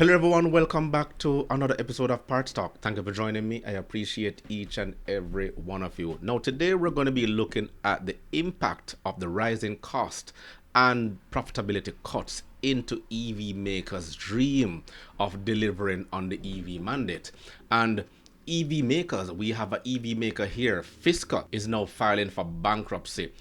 Hello everyone, welcome back to another episode of Parts Talk. Thank you for joining me. I appreciate each and every one of you. Now today we're going to be looking at the impact of the rising cost and profitability cuts into EV makers' dream of delivering on the EV mandate. And EV makers, we have an EV maker here. Fisker is now filing for bankruptcy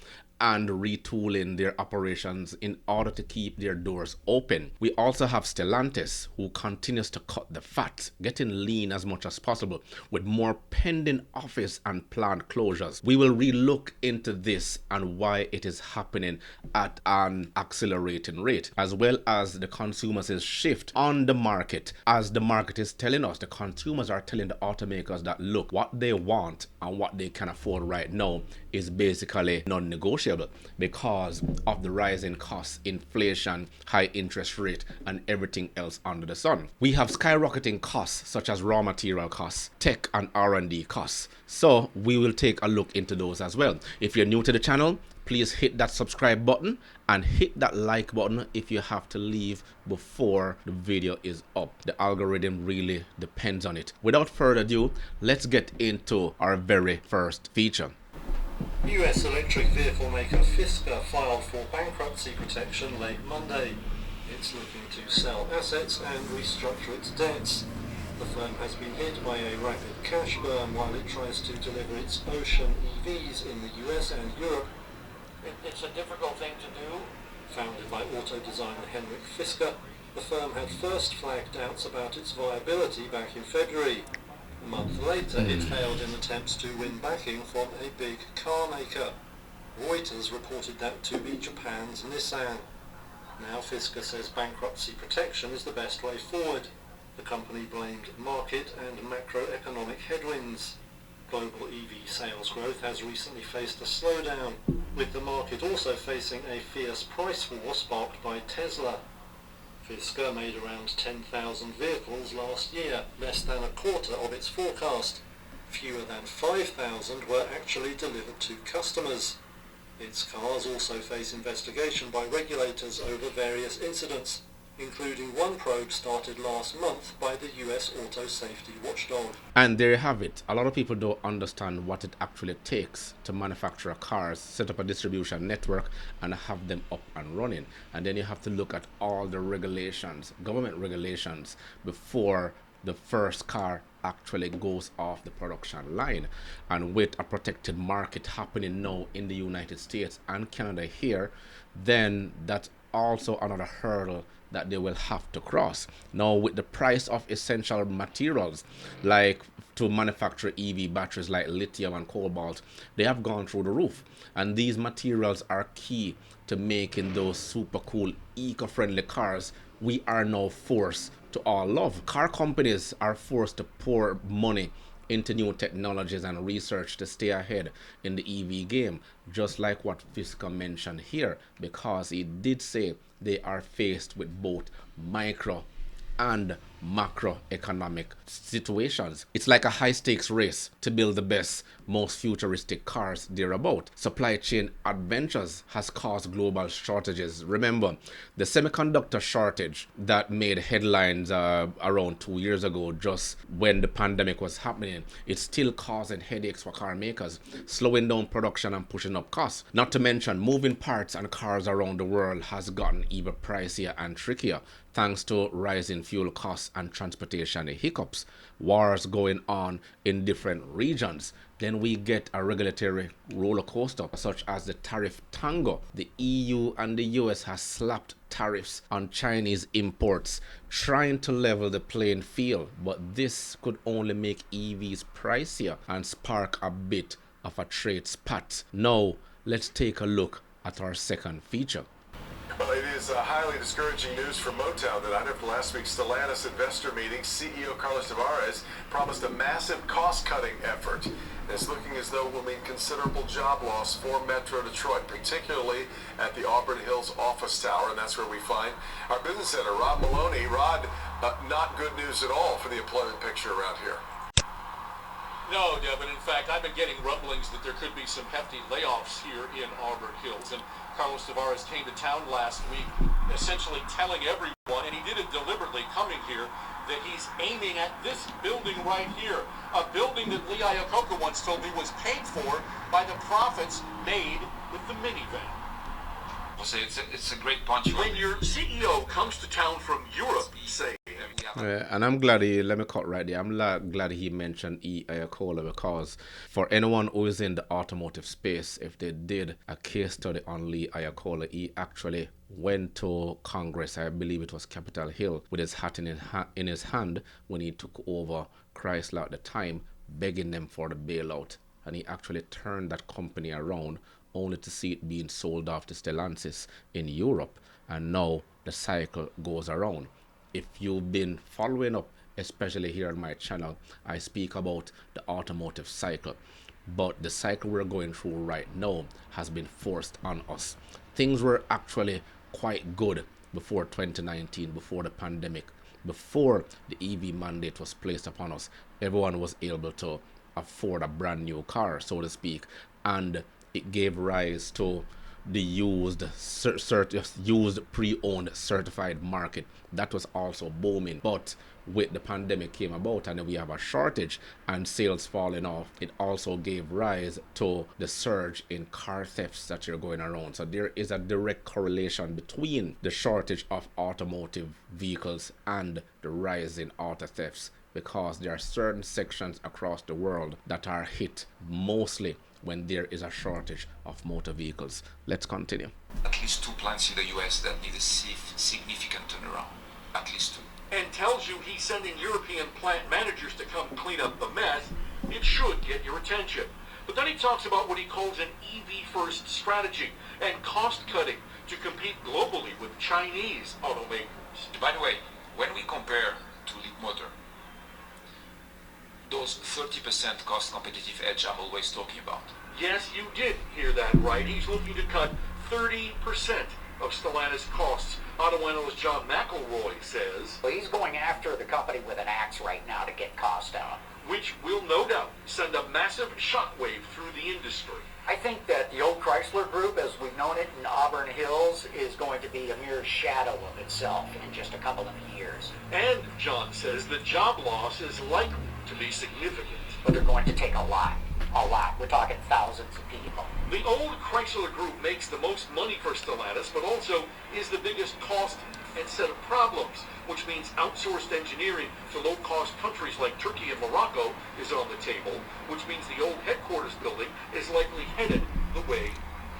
and retooling their operations in order to keep their doors open. We also have Stellantis, who continues to cut the fat, getting lean as much as possible, with more pending office and plant closures. We will relook into this and why it is happening at an accelerating rate, as well as the consumers' shift on the market. As the market is telling us, the consumers are telling the automakers that, look, what they want and what they can afford right now is basically non-negotiable because of the rising costs, inflation, high interest rate, and everything else under the sun. We have skyrocketing costs such as raw material costs, tech and R&D costs. So we will take a look into those as well. If you're new to the channel, please hit that subscribe button and hit that like button if you have to leave before the video is up. The algorithm really depends on it. Without further ado, let's get into our very first feature. US electric vehicle maker Fisker filed for bankruptcy protection late Monday. It's looking to sell assets and restructure its debts. The firm has been hit by a rapid cash burn while it tries to deliver its Ocean EVs in the US and Europe. It's a difficult thing to do. Founded by auto designer Henrik Fisker, the firm had first flagged doubts about its viability back in February. A month later, it failed in attempts to win backing from a big car maker. Reuters reported that to be Japan's Nissan. Now Fisker says bankruptcy protection is the best way forward. The company blamed market and macroeconomic headwinds. Global EV sales growth has recently faced a slowdown, with the market also facing a fierce price war sparked by Tesla. Fisker made around 10,000 vehicles last year, less than a quarter of its forecast. Fewer than 5,000 were actually delivered to customers. Its cars also face investigation by regulators over various incidents, including one probe started last month by the US auto safety watchdog. And there you have it. A lot of people don't understand what it actually takes to manufacture cars, set up a distribution network, and have them up and running. And then you have to look at all the regulations, government regulations, before the first car actually goes off the production line. And with a protected market happening now in the United States and Canada here, then that's also another hurdle that they will have to cross. Now with the price of essential materials like to manufacture EV batteries like lithium and cobalt, they have gone through the roof, and these materials are key to making those super cool eco-friendly cars we are now forced to all love. Car companies are forced to pour money into new technologies and research to stay ahead in the EV game, just like what Fisker mentioned here, because he did say they are faced with both micro and macroeconomic situations. It's like a high-stakes race to build the best, most futuristic cars thereabout. Supply chain adventures has caused global shortages. Remember, the semiconductor shortage that made headlines around 2 years ago, just when the pandemic was happening, it's still causing headaches for car makers, slowing down production and pushing up costs. Not to mention, moving parts and cars around the world has gotten even pricier and trickier, thanks to rising fuel costs and transportation hiccups, wars going on in different regions. Then we get a regulatory roller coaster such as the tariff tango. The EU and the US has slapped tariffs on Chinese imports, trying to level the playing field, but this could only make EVs pricier and spark a bit of a trade spat. Now let's take a look at our second feature. Well, it is highly discouraging news for Motown that after last week's Stellantis investor meeting, CEO Carlos Tavares promised a massive cost-cutting effort. It's looking as though it will mean considerable job loss for Metro Detroit, particularly at the Auburn Hills office tower, and that's where we find our business editor, Rod Maloney. Rod, not good news at all for the employment picture around here. No, Devin. In fact, I've been getting rumblings that there could be some hefty layoffs here in Auburn Hills. And Carlos Tavares came to town last week essentially telling everyone and he did it deliberately coming here, that he's aiming at this building right here, a building that Lee Iacocca once told me was paid for by the profits made with the minivan. It's a great punch. When your CEO comes to town from Europe, say, and I'm glad let me cut right there. I'm glad he mentioned E. Iacocca, because for anyone who is in the automotive space, if they did a case study on Lee Iacocca, he actually went to Congress, I believe it was Capitol Hill, with his hat in his hand when he took over Chrysler at the time, begging them for the bailout. And he actually turned that company around, only to see it being sold off to Stellantis in Europe. And now the cycle goes around. If you've been following up, especially here on my channel, I speak about the automotive cycle. But the cycle we're going through right now has been forced on us. Things were actually quite good before 2019, before the pandemic, before the EV mandate was placed upon us. Everyone was able to afford a brand new car, so to speak, and it gave rise to the used pre-owned certified market that was also booming. But with the pandemic came about, and we have a shortage and sales falling off, it also gave rise to the surge in car thefts that you're going around. So there is a direct correlation between the shortage of automotive vehicles and the rise in auto thefts, because there are certain sections across the world that are hit mostly when there is a shortage of motor vehicles. Let's continue. At least 2 plants in the US that need a significant turnaround. At least 2. and tells you he's sending European plant managers to come clean up the mess, it should get your attention. But then he talks about what he calls an EV-first strategy and cost-cutting to compete globally with Chinese automakers. By the way, when we compare to Leapmotor, those 30% cost competitive edge I'm always talking about. Yes, you did hear that right. He's looking to cut 30% of Stellantis costs. Auto analyst John McElroy says, Well, he's going after the company with an axe right now to get costs down. which will no doubt send a massive shockwave through the industry. I think that the old Chrysler Group, as we've known it in Auburn Hills, is going to be a mere shadow of itself in just a couple of years. And John says the job loss is likely to be significant. But they're going to take a lot. A lot. We're talking thousands of people. The old Chrysler Group makes the most money for Stellantis, but also is the biggest cost and set of problems, which means outsourced engineering to low-cost countries like Turkey and Morocco is on the table, which means the old headquarters building is likely headed the way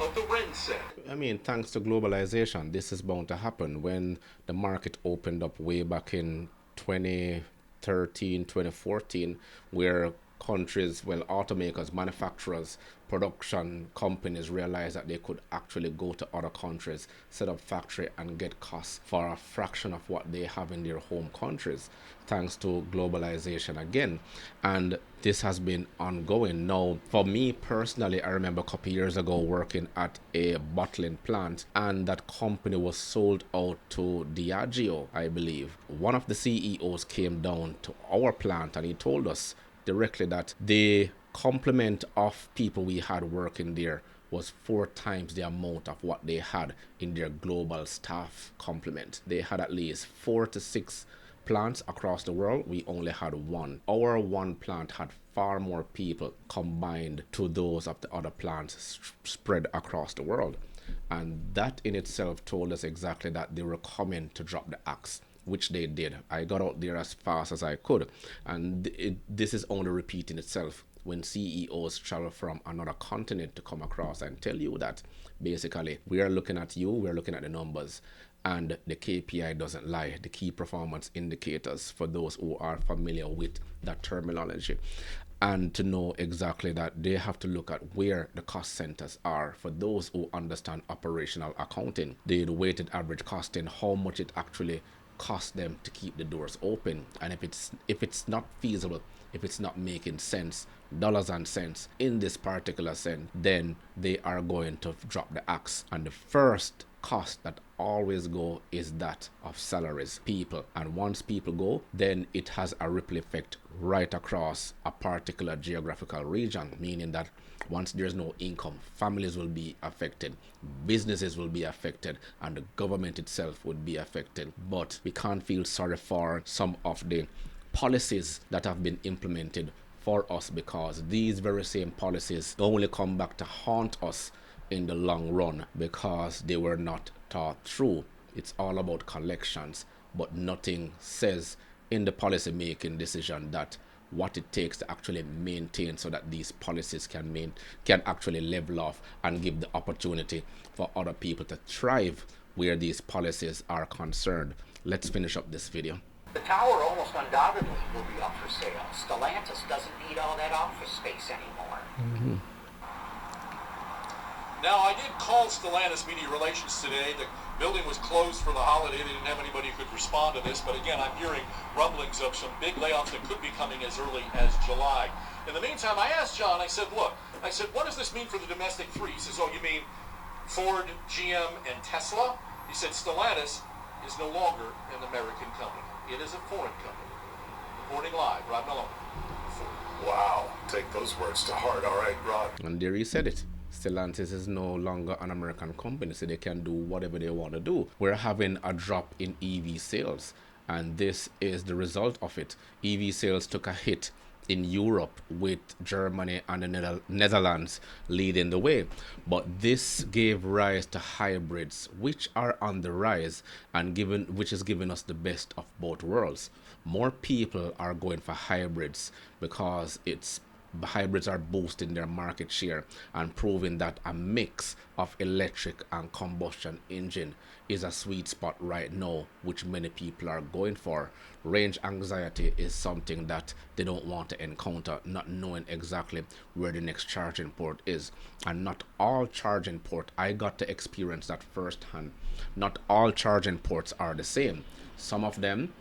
of the Wren said. I mean, thanks to globalization, this is bound to happen. When the market opened up way back in 2013, 2014, where countries, well, automakers, manufacturers, production companies realized that they could actually go to other countries, set up factory and get costs for a fraction of what they have in their home countries, thanks to globalization again. And this has been ongoing. Now, for me personally, I remember a couple years ago working at a bottling plant, and that company was sold out to Diageo, I believe. One of the CEOs came down to our plant and he told us directly that the complement of people we had working there was 4 times the amount of what they had in their global staff complement. They had at least 4 to 6 plants across the world. We only had 1. Our one plant had far more people combined to those of the other plants spread across the world. And that in itself told us exactly that they were coming to drop the axe, which they did. I got out there as fast as I could. And this is only repeating itself when CEOs travel from another continent to come across and tell you that basically we are looking at you, we're looking at the numbers, and the KPI doesn't lie, the key performance indicators, for those who are familiar with that terminology. And to know exactly that they have to look at where the cost centers are. For those who understand operational accounting, the weighted average costing, how much it actually cost them to keep the doors open. And if it's not feasible, if it's not making sense, dollars and cents in this particular sense, then they are going to drop the axe. And the first cost that always go is that of salaries, people. And once people go, then it has a ripple effect right across a particular geographical region, meaning that once there's no income, families will be affected, businesses will be affected, and the government itself would be affected. But we can't feel sorry for some of the policies that have been implemented for us, because these very same policies only come back to haunt us in the long run because they were not thought through. It's all about collections, but nothing says in the policy making decision that what it takes to actually maintain so that these policies can actually level off and give the opportunity for other people to thrive where these policies are concerned. Let's finish up this video. The tower almost undoubtedly will be up for sale. Stellantis doesn't need all that office space anymore. Now, I did call Stellantis Media Relations today. The building was closed for the holiday. They didn't have anybody who could respond to this. But again, I'm hearing rumblings of some big layoffs that could be coming as early as July. In the meantime, I asked John, I said, look, what does this mean for the domestic three? He says, oh, you mean Ford, GM, and Tesla? He said, Stellantis is no longer an American company. It is a foreign company. Reporting live, Rod Malone. Wow, take those words to heart. All right, Rod. And there he said it. Stellantis is no longer an American company, so they can do whatever they want to do. We're having a drop in EV sales, and this is the result of it. EV sales took a hit in Europe, with Germany and the Netherlands leading the way. But this gave rise to hybrids, which are on the rise, and which is giving us the best of both worlds. More people are going for hybrids because hybrids are boosting their market share and proving that a mix of electric and combustion engine is a sweet spot right now, which many people are going for. Range anxiety is something that they don't want to encounter, not knowing exactly where the next charging port is. And not all charging ports, I got to experience that firsthand, not all charging ports are the same. Some of them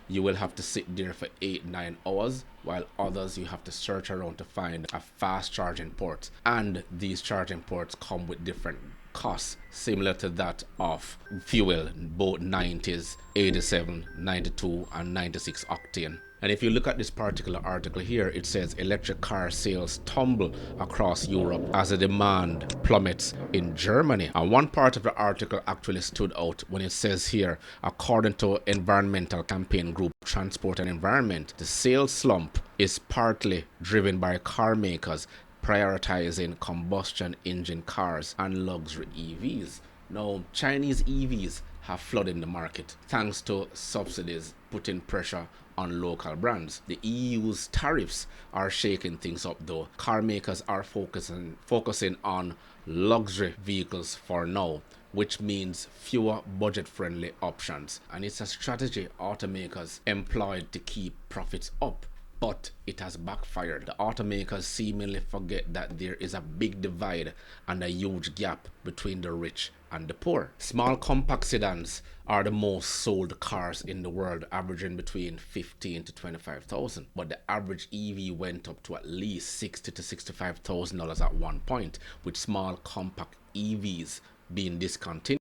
you will have to sit there for 8-9 hours, while others you have to search around to find a fast charging port. And these charging ports come with different costs, similar to that of fuel, both 90s, 87, 92 and 96 octane. And if you look at this particular article here, it says electric car sales tumble across Europe as the demand plummets in Germany. And one part of the article actually stood out when it says here, according to environmental campaign group Transport and Environment, the sales slump is partly driven by car makers prioritizing combustion engine cars and luxury EVs. Now, Chinese EVs have flooded the market thanks to subsidies putting pressure on local brands. The EU's tariffs are shaking things up though. Car makers are focusing on luxury vehicles for now, which means fewer budget-friendly options. And it's a strategy automakers employed to keep profits up. But it has backfired. The automakers seemingly forget that there is a big divide and a huge gap between the rich and the poor. Small compact sedans are the most sold cars in the world, averaging between 15 to 25,000. But the average EV went up to at least $60,000 to $65,000 at one point, with small compact EVs being discontinued.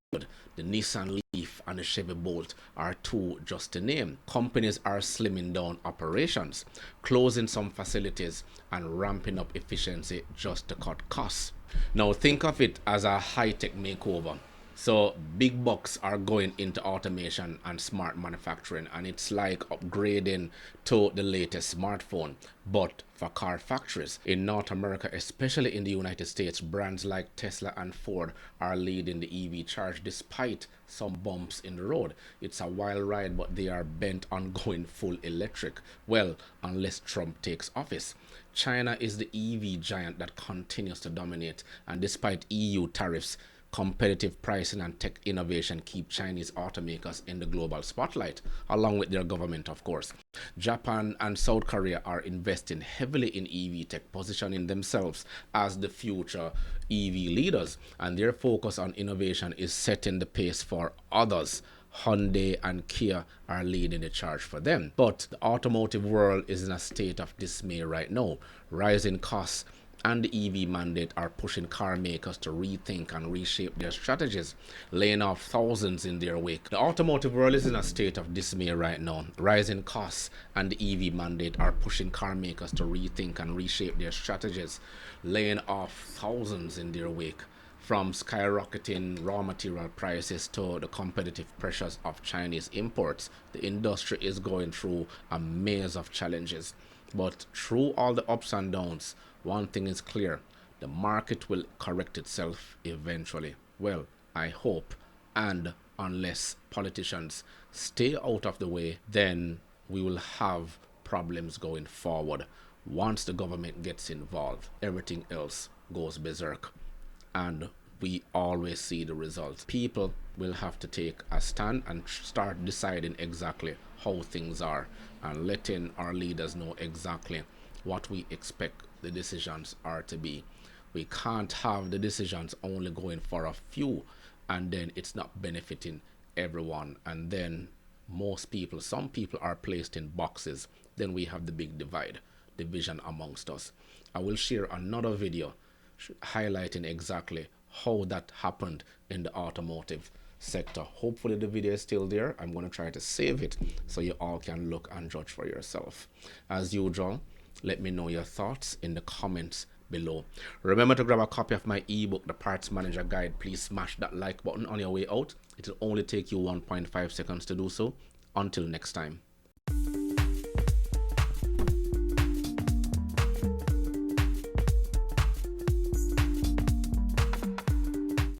The Nissan Leaf and the Chevy Bolt are two just to name. Companies are slimming down operations, closing some facilities and ramping up efficiency just to cut costs. Now think of it as a high-tech makeover. So big bucks are going into automation and smart manufacturing, and it's like upgrading to the latest smartphone, but for car factories. In North America, especially in the United States, brands like Tesla and Ford are leading the EV charge despite some bumps in the road. It's a wild ride, but they are bent on going full electric. Well, unless Trump takes office. China is the EV giant that continues to dominate, and despite EU tariffs, competitive pricing and tech innovation keep Chinese automakers in the global spotlight, along with their government, of course. Japan and South Korea are investing heavily in EV tech, positioning themselves as the future EV leaders, and their focus on innovation is setting the pace for others. Hyundai and Kia are leading the charge for them. But the automotive world is in a state of dismay right now. Rising costs and the EV mandate are pushing car makers to rethink and reshape their strategies, laying off thousands in their wake. The automotive world is in a state of dismay right now. Rising costs and the EV mandate are pushing car makers to rethink and reshape their strategies, laying off thousands in their wake. From skyrocketing raw material prices to the competitive pressures of Chinese imports, the industry is going through a maze of challenges. But through all the ups and downs, one thing is clear: the market will correct itself eventually. Well, I hope, and unless politicians stay out of the way, then we will have problems going forward. Once the government gets involved, everything else goes berserk, and we always see the results. People will have to take a stand and start deciding exactly how things are, and letting our leaders know exactly what we expect the decisions are to be. We can't have the decisions only going for a few and then it's not benefiting everyone, and then some people are placed in boxes. Then we have the big division amongst us. I will share another video highlighting exactly how that happened in the automotive sector. Hopefully the video is still there. I'm going to try to save it so you all can look and judge for yourself. As usual, let me know your thoughts in the comments below. Remember to grab a copy of my ebook, The Parts Manager Guide. Please smash that like button on your way out. It will only take you 1.5 seconds to do so. Until next time.